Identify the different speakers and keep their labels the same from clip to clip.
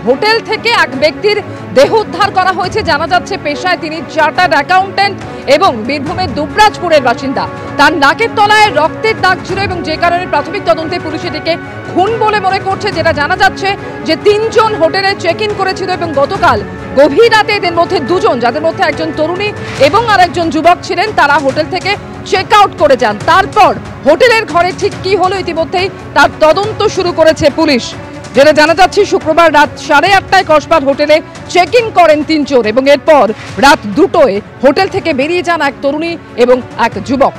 Speaker 1: Hotel থেকে এক ব্যক্তির দেহ উদ্ধার করা হয়েছে। জানা যাচ্ছে পেশায় তিনি চার্টার্ড অ্যাকাউন্টেন্ট এবং বীরভূমের দুবরাজপুরের বাসিন্দা। তার নাকের তলায় রক্তের দাগ ছিল এবং যে কারণে প্রাথমিক তদন্তে পুলিশ এটিকে খুন বলে মনে করছে। যেটা জানা যাচ্ছে যে 3 জন হোটেলে চেক ইন করেছিল এবং গতকাল গভীর রাতে এদের মধ্যে 2 জন, যাদের মধ্যে একজন তরুণী এবং আরেকজন যুবক ছিলেন, তারা হোটেল থেকে চেক আউট করে যান। তারপর হোটেলের ঘরে ঠিক কি হলো ইতিমধ্যেই তার তদন্ত শুরু করেছে পুলিশ। যেটা জানা যাচ্ছে শুক্রবার রাত 8:30টায় কসবার হোটেলে চেক ইন করেন 3 জন এবং এরপর রাত 2টোয় হোটেল থেকে বেরিয়ে যান এক তরুণী এবং এক যুবক।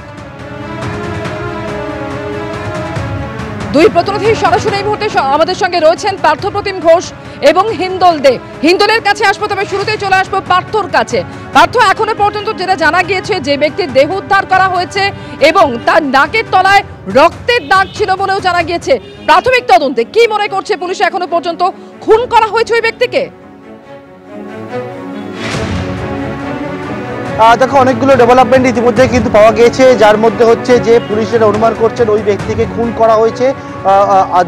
Speaker 1: দুই প্রতিনিধি সরাসরি এই মুহূর্তে আমাদের সঙ্গে রয়েছেন পার্থপ্রতিম ঘোষ এবং হিন্দল দে। হিন্দলের কাছে আসবো, তবে শুরুতেই চলে আসবো পার্থর কাছে। পার্থ, এখনো পর্যন্ত যেটা জানা গিয়েছে যে ব্যক্তির দেহ উদ্ধার করা হয়েছে এবং তার নাকের তলায় রক্তের দাগ ছিল বলেও জানা গিয়েছে। প্রাথমিক তদন্তে কি মনে করছে পুলিশ এখনো পর্যন্ত খুন করা হয়েছে ওই ব্যক্তিকে?
Speaker 2: দেখো, অনেকগুলো ডেভেলপমেন্ট ইতিমধ্যে কিন্তু পাওয়া গিয়েছে, যার মধ্যে হচ্ছে যে পুলিশের অনুমান করছেন ওই ব্যক্তিকে খুন করা হয়েছে,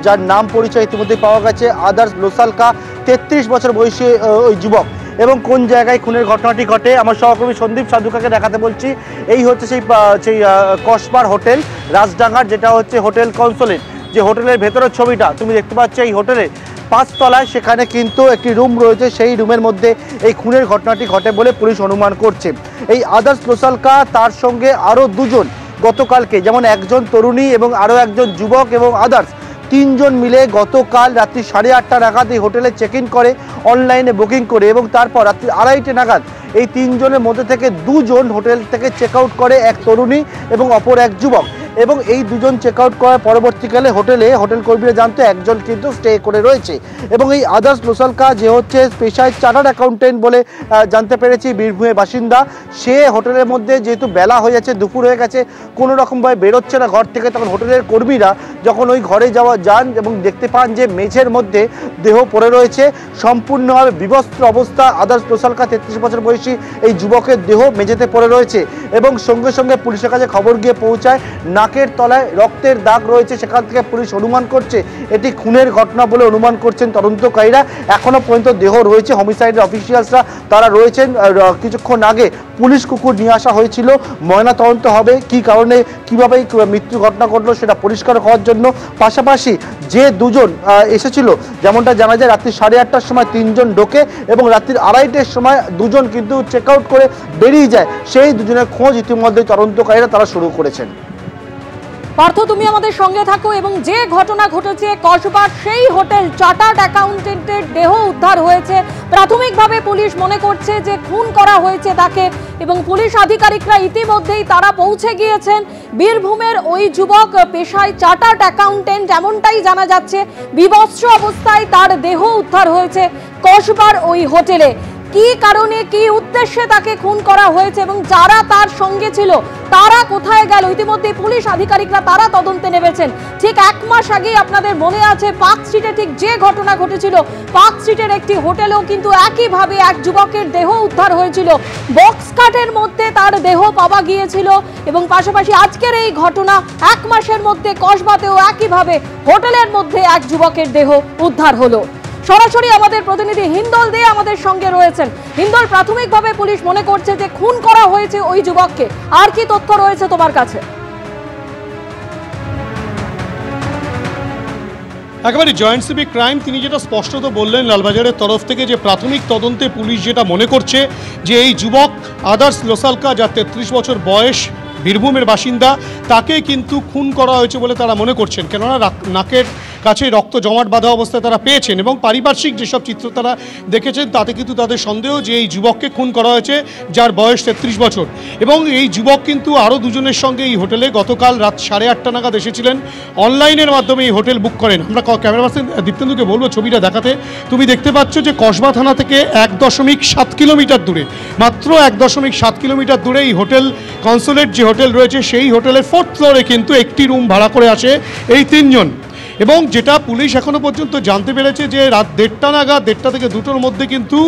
Speaker 2: যার নাম পরিচয় ইতিমধ্যে পাওয়া গেছে আদার্স লোসালকা, 33 বছর বয়সী ওই যুবক। এবং কোন জায়গায় খুনের ঘটনাটি ঘটে আমার সহকর্মী সন্দীপ সাধুকাকে দেখাতে বলছি। এই হচ্ছে সেই কসবার হোটেল রাজডাঙ্গার, যেটা হচ্ছে হোটেল কনসোলেট, যে হোটেলের ভেতরের ছবিটা তুমি দেখতে পাচ্ছ। এই হোটেলে 5 তলায় সেখানে কিন্তু একটি রুম রয়েছে, সেই রুমের মধ্যে এই খুনের ঘটনাটি ঘটে বলে পুলিশ অনুমান করছে। এই আদার্স লোসালকা তার সঙ্গে আরও 2 জন গতকালকে, যেমন একজন তরুণী এবং আরও একজন যুবক এবং আদার্স 3 জন মিলে গতকাল রাত্রি 8:30 নাগাদ এই হোটেলে চেক ইন করে, অনলাইনে বুকিং করে, এবং তারপর রাত্রি 2:30 নাগাদ এই 3 জনের মধ্যে থেকে 2 জন হোটেল থেকে চেক আউট করে, এক তরুণী এবং অপর এক যুবক। এবং এই 2 জন চেক আউট করার পরবর্তীকালে হোটেল কর্মীরা জানতো একজন কিন্তু স্টে করে রয়েছে। এবং এই আদার্স লোসালকা, যে হচ্ছে পেশায় চার্টার্ড অ্যাকাউন্টেন্ট বলে জানতে পেরেছি, বীরভূমের বাসিন্দা, সে হোটেলের মধ্যে যেহেতু বেলা হয়ে যাচ্ছে, দুপুর হয়ে গেছে, কোনো রকমভাবে বেরোচ্ছে না ঘর থেকে, তখন হোটেলের কর্মীরা যখন ওই ঘরে যান এবং দেখতে পান যে মেঝের মধ্যে দেহ পড়ে রয়েছে, সম্পূর্ণভাবে বিবস্ত্র অবস্থা আদার্স লোসালকা 33 বছর বয়সী এই যুবকের দেহ মেঝেতে পড়ে রয়েছে। এবং সঙ্গে সঙ্গে পুলিশের কাছে খবর গিয়ে পৌঁছায়, নাকের তলায় রক্তের দাগ রয়েছে। সেখান থেকে পুলিশ অনুমান করছে এটি খুনের ঘটনা বলে অনুমান করছেন তদন্তকারীরা। এখনো পর্যন্ত দেহ রয়েছে, হোমিসাইডের অফিসিয়ালসরা তারা রয়েছেন। কিছুক্ষণ আগে পুলিশ কুকুর নিয়ে আসা হয়েছিল, ময়না তদন্ত হবে, কি কারণে কিভাবে মৃত্যু ঘটনা ঘটলো সেটা পরিষ্কার হওয়ার জন্য। পাশাপাশি যে 2 জন এসেছিল, যেমনটা জানা যায় রাত্রি 8:30টার সময় 3 জন ঢোকে এবং রাত্রির 2:30টার সময় 2 জন কিন্তু চেক আউট করে বেরিয়ে যায়। সেই 2 জনের খোঁজ ইতিমধ্যে তদন্তকারীরা তারা শুরু করেছেন।
Speaker 3: পার্থ, তুমি আমাদের সঙ্গে থাকো এবং যে ঘটনা ঘটেছে কসবার সেই হোটেল চার্টার্ড অ্যাকাউন্টেন্টের দেহ উদ্ধার হয়েছে। প্রাথমিকভাবে পুলিশ মনে করছে যে খুন করা হয়েছে তাকে, এবং পুলিশ আধিকারিকরা ইতিমধ্যেই তারা পৌঁছে গিয়েছেন। বীরভূমের ওই যুবক পেশায় চার্টার্ড অ্যাকাউন্টেন্ট, এমনটাই জানা যাচ্ছে। বিবস্ত্র অবস্থায় তার দেহ উদ্ধার হয়েছে কসবার ওই হোটেলে। কি কারণে, কি উদ্দেশ্যে তাকে খুন করা হয়েছে এবং যারা তার সঙ্গে ছিল তারা কোথায় গেল, ইতিমধ্যে পুলিশ আধিকারিকরা তারা তদন্তে নেমেছেন। ঠিক 1 মাস আগেই আপনাদের মনে আছে পার্ক স্ট্রিটে ঠিক যে ঘটনা ঘটেছিল, পার্ক স্ট্রিটের একটি হোটেলেও কিন্তু একইভাবে এক যুবকের দেহ উদ্ধার হয়েছিল, বক্স কাটের মধ্যে তার দেহ পাওয়া গিয়েছিল। এবং পাশাপাশি আজকের এই ঘটনা 1 মাসের মধ্যে কসবাতেও একইভাবে হোটেলের মধ্যে এক যুবকের দেহ উদ্ধার হলো। সরাসরি আমাদের প্রতিনিধি হিন্দল দে আমাদের সঙ্গে রয়েছেন। হিন্দল, প্রাথমিকভাবে পুলিশ মনে করছে যে খুন করা হয়েছে ওই যুবককে, আর কি তথ্য রয়েছে তোমার কাছে?
Speaker 4: একেবারে জয়েন্ট সিভিক ক্রাইম তিনি যেটা স্পষ্টত বললেন লালবাজারের তরফ থেকে, যে প্রাথমিক তদন্তে পুলিশ যেটা মনে করছে যে এই যুবক আদার্স লোসালকা, যার 33 বছর বয়স, বীরভূমের বাসিন্দা, তাকে কিন্তু খুন করা হয়েছে বলে তারা মনে করছেন। কেননা নাকের কাছে রক্ত জমাট বাঁধা অবস্থায় তারা পেয়েছেন এবং পারিপার্শ্বিক যেসব চিত্র তারা দেখেছেন তাতে কিন্তু তাদের সন্দেহ যে এই যুবককে খুন করা হয়েছে, যার বয়স 33 বছর। এবং এই যুবক কিন্তু আরও 2 জনের সঙ্গে এই হোটেলে গতকাল রাত 8:30 নাগাদ এসেছিলেন, অনলাইনের মাধ্যমে এই হোটেল বুক করেন। আমরা ক্যামেরা পার্সন দীপ্তেন্দুকে বলবো ছবিটা দেখাতে। তুমি দেখতে পাচ্ছ যে কসবা থানা থেকে 1.7 কিলোমিটার দূরে, মাত্র 1.7 কিলোমিটার দূরে এই হোটেল কনসোলেট যে হোটেল রয়েছে, সেই হোটেলের 4th ফ্লোরে কিন্তু একটি রুম ভাড়া করে আসে এই 3 জন। এবং যেটা পুলিশ এখনো পর্যন্ত জানতে পেরেছে যে রাত 1:30 নাগাদ, 1:30 থেকে 2টোর মধ্যে কিন্তু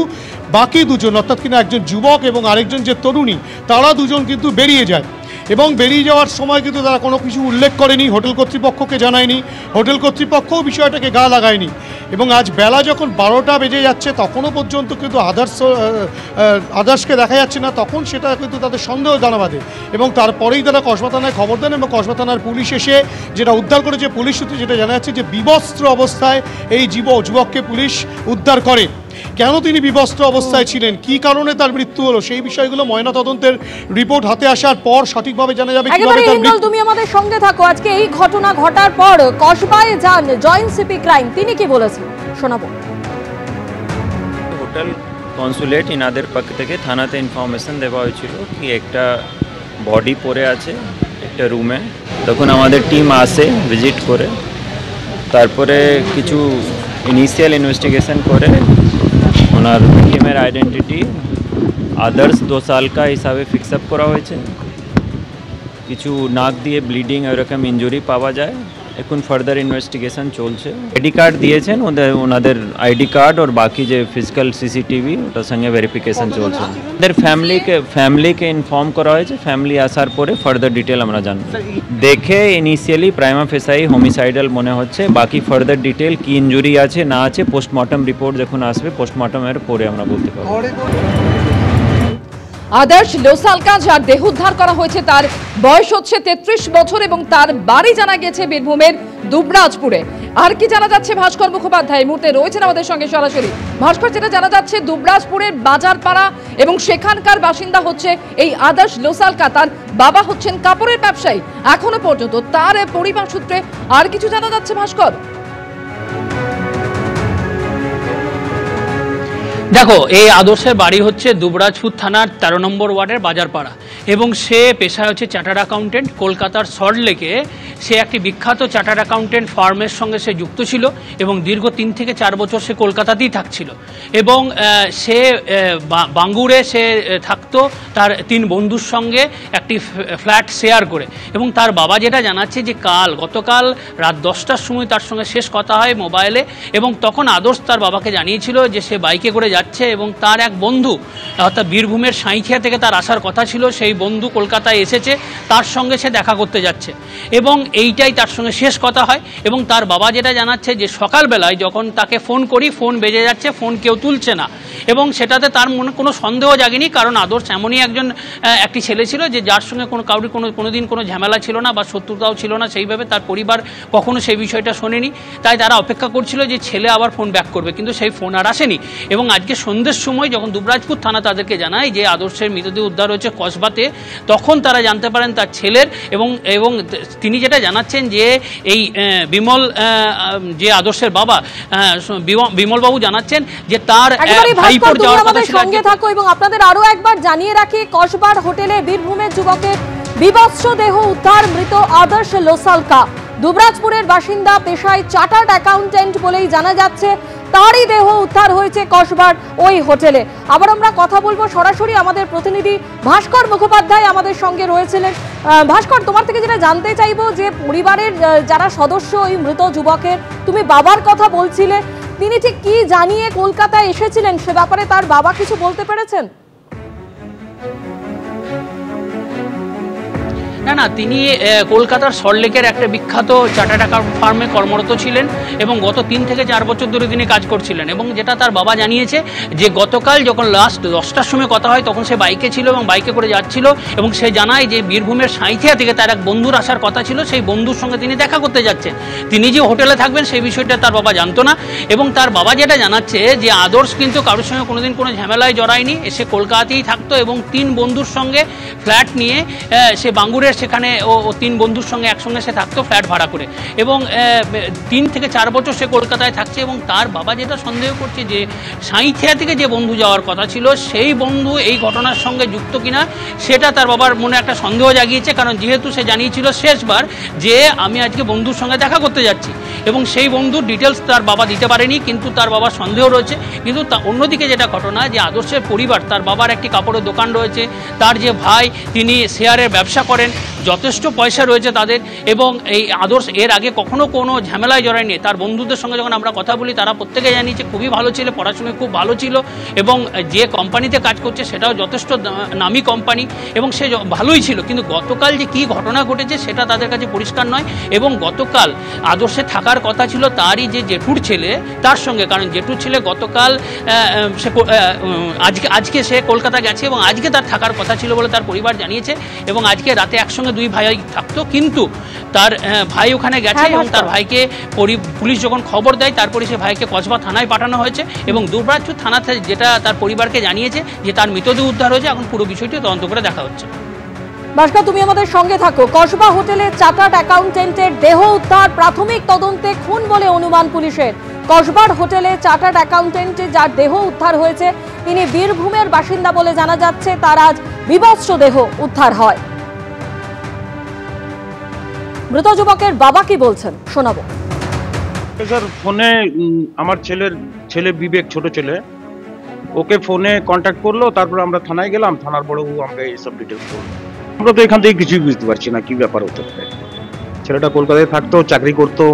Speaker 4: বাকি 2 জন, অর্থাৎ কিনা একজন যুবক এবং আরেকজন যে তরুণী, তারা 2 জন কিন্তু বেরিয়ে যায়। এবং বেরিয়ে যাওয়ার সময় কিন্তু তারা কোনো কিছু উল্লেখ করেনি, হোটেল কর্তৃপক্ষকে জানায়নি, হোটেল কর্তৃপক্ষও বিষয়টাকে গা লাগায়নি। এবং আজ বেলা যখন 12টা বেজে যাচ্ছে তখনও পর্যন্ত কিন্তু আদার্সকে দেখা যাচ্ছে না, তখন সেটা কিন্তু তাদের সন্দেহ দানা বাঁধে এবং তারপরেই তারা কসবা থানায় খবর দেন এবং কসবা থানার পুলিশ এসে যেটা উদ্ধার করেছে, পুলিশ সূত্রে যেটা জানা যাচ্ছে যে বিবস্ত্র অবস্থায় এই যুবককে পুলিশ উদ্ধার করে। কেন তিনি বিবস্ত্র অবস্থায় ছিলেন, কি কারণে তার মৃত্যু হলো, সেই বিষয়গুলো ময়নাতদন্তের রিপোর্ট হাতে আসার পর সঠিকভাবে জানা যাবে।
Speaker 3: তুমি আমাদের সঙ্গে থাকো। আজকে এই ঘটনা ঘটার পর কসবায় যান জয়েন্ট সিপি ক্রাইম, তিনি কি বলেছেন শোনাবো।
Speaker 5: হোটেল কনসুলেট ইনাদের পক্ষ থেকে থানাতে ইনফরমেশন দেওয়া হয়েছিল কি একটা বডি পড়ে আছে একটা রুমে। তখন আমাদের টিম আসে ভিজিট করে, তারপরে কিছু ইনিশিয়াল ইনভেস্টিগেশন করে ওনার ভিকটিমের আইডেন্টিটি আদার্স 2 সাল কা হিসাবে ফিক্স আপ করা হয়েছে। কিছু নাক দিয়ে ব্লিডিং এরকম ইঞ্জুরি পাওয়া যায়। এখন ফার্দার ইনভেস্টিগেশন চলছে। আইডি কার্ড দিয়েছেন ওনাদের আইডি কার্ড আর বাকি যে ফিজিক্যাল সিসিটিভি ওটার সঙ্গে ভেরিফিকেশন চলছে। ওদের ফ্যামিলিকে ইনফর্ম করা হয়েছে, ফ্যামিলি আসার পরে ফার্দার ডিটেল আমরা জানব। দেখে ইনিশিয়ালি প্রাইমা ফেসাই হোমিসাইডাল মনে হচ্ছে, বাকি ফার্দার ডিটেল কি ইঞ্জুরি আছে না আছে পোস্টমর্টম রিপোর্ট যখন আসবে পোস্টমর্টমের পরে আমরা বলতে পারবো।
Speaker 1: আদার্স লোসালকা যার দেহ উদ্ধার করা হয়েছে তার বয়স হচ্ছে 33 বছর এবং তার বাড়ি জানা গেছে বীরভূমের দুবরাজপুরে। আর কি জানা যাচ্ছে ভাস্কর মুখোপাধ্যায় এই মুহূর্তে রয়েছেন আমাদের সঙ্গে সরাসরি। ভাস্কর, যেটা জানা যাচ্ছে দুবরাজপুরের বাজারপাড়া এবং সেখানকার বাসিন্দা হচ্ছে এই আদার্স লোসালকা, তার বাবা হচ্ছেন কাপড়ের ব্যবসায়ী। এখনো পর্যন্ত তার পরিবার সূত্রে আর কিছু জানা যাচ্ছে ভাস্কর?
Speaker 6: দেখো, এই আদর্শের বাড়ি হচ্ছে দুবরাজপুর থানার 13 নম্বর ওয়ার্ডের বাজারপাড়া এবং সে পেশায় হচ্ছে চার্টার্ড অ্যাকাউন্টেন্ট। কলকাতার সল্টলেকে সে একটি বিখ্যাত চার্টার্ড অ্যাকাউন্টেন্ট ফার্মের সঙ্গে সে যুক্ত ছিল এবং দীর্ঘ 3 থেকে 4 বছর সে কলকাতাতেই থাকছিল এবং সে বাঙ্গুরে সে থাকতো তার 3 বন্ধুর সঙ্গে একটি ফ্ল্যাট শেয়ার করে। এবং তার বাবা যেটা জানাচ্ছে যে গতকাল রাত 10টার সময় তার সঙ্গে শেষ কথা হয় মোবাইলে এবং তখন আদর্শ তার বাবাকে জানিয়েছিল যে সে বাইকে করে যাচ্ছে এবং তার এক বন্ধু অর্থাৎ বীরভূমের সাঁইথিয়া থেকে তার আসার কথা ছিল, সেই বন্ধু কলকাতায় এসেছে, তার সঙ্গে সে দেখা করতে যাচ্ছে এবং এইটাই তার সঙ্গে শেষ কথা হয়। এবং তার বাবা যেটা জানাচ্ছে যে সকালবেলায় যখন তাকে ফোন করি ফোন বেজে যাচ্ছে, ফোন কেউ তুলছে না এবং সেটাতে তার মনে কোনো সন্দেহ জাগেনি, কারণ আদর্শ এমনই একটি ছেলে ছিল যে যার সঙ্গে কোনোদিন কোনো ঝামেলা ছিল না বা শত্রুতাও ছিল না, সেইভাবে তার পরিবার কখনো সেই বিষয়টা শোনেনি। তাই তারা অপেক্ষা করছিল যে ছেলে আবার ফোন ব্যাক করবে, কিন্তু সেই ফোন আর আসেনি। এবং আজকে সন্ধ্যের সময় যখন দুবরাজপুর থানা তাদেরকে জানায় যে আদর্শের মৃতদেহ উদ্ধার হয়েছে কসবাতে, তখন তারা জানতে পারেন তার ছেলের এবং তিনি যেটা জানাচ্ছেন যে এই বিমল যে আদর্শের বাবা বিমলবাবু জানাচ্ছেন যে তার ভাইপোর যাওয়ার কথা ছিল।
Speaker 3: সঙ্গে থাকো এবং আপনাদের আরো একবার জানিয়ে রাখি, কসবার হোটেলে বীরভূমের যুবকের বিবস্ত্র দেহ উদ্ধার, মৃত আদর্শ লোসালকা, দুবরাজপুরের বাসিন্দা, পেশায় চার্টার্ড অ্যাকাউন্টেন্ট বলেই জানা যাচ্ছে। তারই দেহ উদ্ধার হয়েছে কসবার ওই হোটেলে। আবার আমরা কথা বলবো সরাসরি, আমাদের প্রতিনিধি ভাস্কর মুখোপাধ্যায় আমাদের সঙ্গে রয়েছিলেন। ভাস্কর, তোমার থেকে যেটা জানতে চাইবো যে পরিবারের যারা সদস্য ওই মৃত যুবকের, তুমি বাবার কথা বলছিলে, তিনি ঠিক কি জানিয়ে কলকাতায় এসেছিলেন সে ব্যাপারে তার বাবা কিছু বলতে পেরেছেন?
Speaker 6: না, তিনি কলকাতার সল্টলেকের একটা বিখ্যাত চার্টার্ড অ্যাকাউন্ট ফার্মে কর্মরত ছিলেন এবং গত 3 থেকে 4 বছর ধরে তিনি কাজ করছিলেন। এবং যেটা তার বাবা জানিয়েছে যে গতকাল যখন লাস্ট 10টার সময় কথা হয় তখন সে বাইকে ছিল এবং বাইকে করে যাচ্ছিল এবং সে জানায় যে বীরভূমের সাঁইথিয়া থেকে তার এক বন্ধুর আসার কথা ছিল, সেই বন্ধুর সঙ্গে তিনি দেখা করতে যাচ্ছেন। তিনি যে হোটেলে থাকবেন সেই বিষয়টা তার বাবা জানতো না। এবং তার বাবা যেটা জানাচ্ছে যে আদর্শ কিন্তু কারোর সঙ্গে কোনোদিন কোনো ঝামেলায় জড়ায়নি, এসে কলকাতাতেই থাকতো এবং 3 বন্ধুর সঙ্গে ফ্ল্যাট নিয়ে সে বাঙ্গুরের সেখানে ও 3 বন্ধুর সঙ্গে একসঙ্গে সে থাকতো ফ্ল্যাট ভাড়া করে এবং 3 থেকে 4 বছর সে কলকাতায় থাকছে। এবং তার বাবা যেটা সন্দেহ করছে যে সাঁইথিয়া থেকে যে বন্ধু যাওয়ার কথা ছিল সেই বন্ধু এই ঘটনার সঙ্গে যুক্ত কিনা, সেটা তার বাবার মনে একটা সন্দেহ জাগিয়েছে, কারণ যেহেতু সে জানিয়েছিল শেষবার যে আমি আজকে বন্ধুর সঙ্গে দেখা করতে যাচ্ছি এবং সেই বন্ধুর ডিটেলস তার বাবা দিতে পারেনি, কিন্তু তার বাবার সন্দেহ রয়েছে। কিন্তু অন্যদিকে যেটা ঘটনা যে আদর্শের পরিবার, তার বাবার একটি কাপড়ের দোকান রয়েছে, তার যে ভাই তিনি শেয়ারের ব্যবসা করেন, যথেষ্ট পয়সা রয়েছে তাদের, এবং এই আদর্শ এর আগে কখনো কোনো ঝামেলায় জড়ায়নি। তার বন্ধুদের সঙ্গে যখন আমরা কথা বলি তারা প্রত্যেকে জানিয়েছে খুবই ভালো ছিল, পড়াশোনায় খুব ভালো ছিল, এবং যে কোম্পানিতে কাজ করছে সেটাও যথেষ্ট নামি কোম্পানি, এবং সে ভালোই ছিল। কিন্তু গতকাল যে কী ঘটনা ঘটেছে সেটা তাদের কাছে পরিষ্কার নয়। এবং গতকাল আদর্শে থাকার কথা ছিল তারই যে জেঠুর ছেলে তার সঙ্গে, কারণ জেঠুর ছেলে গতকাল সে আজকে সে কলকাতা গেছে এবং আজকে তার থাকার কথা ছিল বলে তার পরিবার জানিয়েছে, এবং আজকে রাতে একসঙ্গে দুই ভাই থাকতো, কিন্তু তার ভাই ওখানে গেছে এবং তার ভাইকে পুলিশ যখন খবর দেয় তারপরে সে ভাইকে কসবা থানায় পাঠানো হয়েছে, এবং দুবরাজপুর থানাতে যেটা তার পরিবারকে জানিয়েছে যে তার মৃতদেহ উদ্ধার হয়েছে। এখন পুরো বিষয়টি তদন্ত করে দেখা হচ্ছে।
Speaker 3: ভাস্কর, তুমি আমাদের সঙ্গে থাকো। কসবা হোটেলে চার্টার্ড অ্যাকাউন্টেন্টের দেহ উদ্ধার, প্রাথমিক তদন্তে খুন বলে অনুমান পুলিশের। কসবার হোটেলে চার্টার্ড অ্যাকাউন্টেন্টের যার দেহ উদ্ধার হয়েছে তিনি বীরভূমের বাসিন্দা বলে জানা যাচ্ছে। তার আজ বিভৎস দেহ উদ্ধার হয়। মৃত যুবকের বাবা কি বলছেন শোনাবো।
Speaker 7: স্যার, ফোনে আমার ছেলে বিবেক, ছোট ছেলে, ওকে ফোনে কন্ট্যাক্ট করলো, তারপর আমরা থানায় গেলাম, থানার বড়বাবু আমাকে এইসব ডিটেলস বললো। আমরা তো এখান থেকে কিছুই বুঝতে পারছি না কি ব্যাপার হতে পারে। ছেলেটা কলকাতায় থাকতো, চাকরি করতো,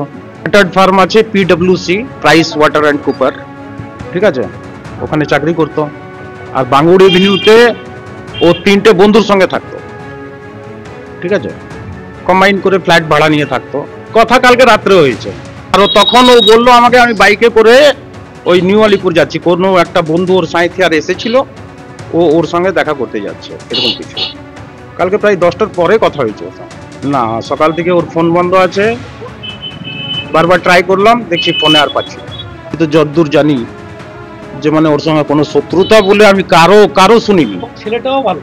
Speaker 7: চার্টার্ড ফার্ম আছে PWC, price water and Cooper, ঠিক আছে, ওখানে চাকরি করতো। আর বাঙ্গুর এভিনিউতে ও 3টে বন্ধুর সঙ্গে থাকতো, ঠিক আছে, কম্বাইন করে ফ্ল্যাট ভাড়া নিয়ে থাকতো। কথা কালকে রাত্রে হয়েছে, আর তখন ও বললো আমাকে আমি বাইকে করে ওই নিউ আলিপুর যাচ্ছি, কোনো একটা বন্ধু ওর সাঁইথিয়ার এসেছিল, ও ওর সঙ্গে দেখা করতে যাচ্ছে, এরকম কিছু। কালকে প্রায় 10টার পরে কথা হয়েছে। না, সকাল থেকে ওর ফোন বন্ধ আছে, বারবার ট্রাই করলাম, দেখছি ফোনে আর পাচ্ছি না। কিন্তু যতদূর জানি যে মানে ওর সঙ্গে কোনো শত্রুতা বলে আমি কারো শুনিনি। ছেলেটাও ভালো,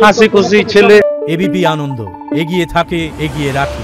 Speaker 7: হাসি খুশি ছেলে।
Speaker 8: এবিপি আনন্দ, এগিয়ে থাকে, এগিয়ে রাখে।